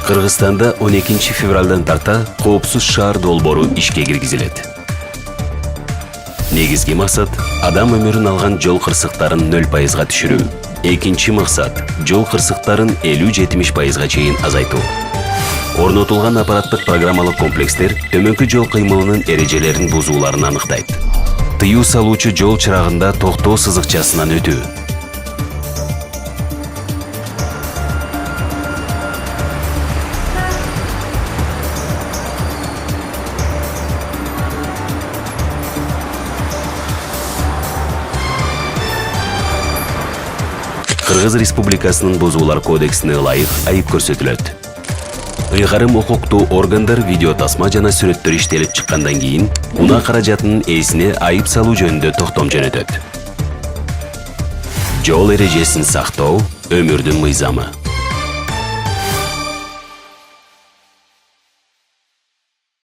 Кыргызстанда 12 февралдан тарта коопсуз шаар долбоору ишке киргизилет. Негизги максат адам өмүрүн алган жол кырсыктарын 0%га түшүрүү. Экинчи максат жол кырсыктарын 50-70%га чейин азайтуу. Орнотулган аппараттык программалык комплекстер төмөнкү жол кыймылынын эрежелерин бузууларын аныктайт. Тыюу салуучу жол чырагында токтоо сызыкчасынан өтүү. Кыргыз Республикасынын Бузуулар кодексине ылайык айып көрсөтүлөт. Ыйгарым укуктуу органдар видео тасма жана сүрөттөр иштелип чыккандан кийин унаа каражатынын ээсине айып салуу жөнүндө токтом жөнөтөт. Жол эрежесин сактоо — өмүрдүн мыйзамы.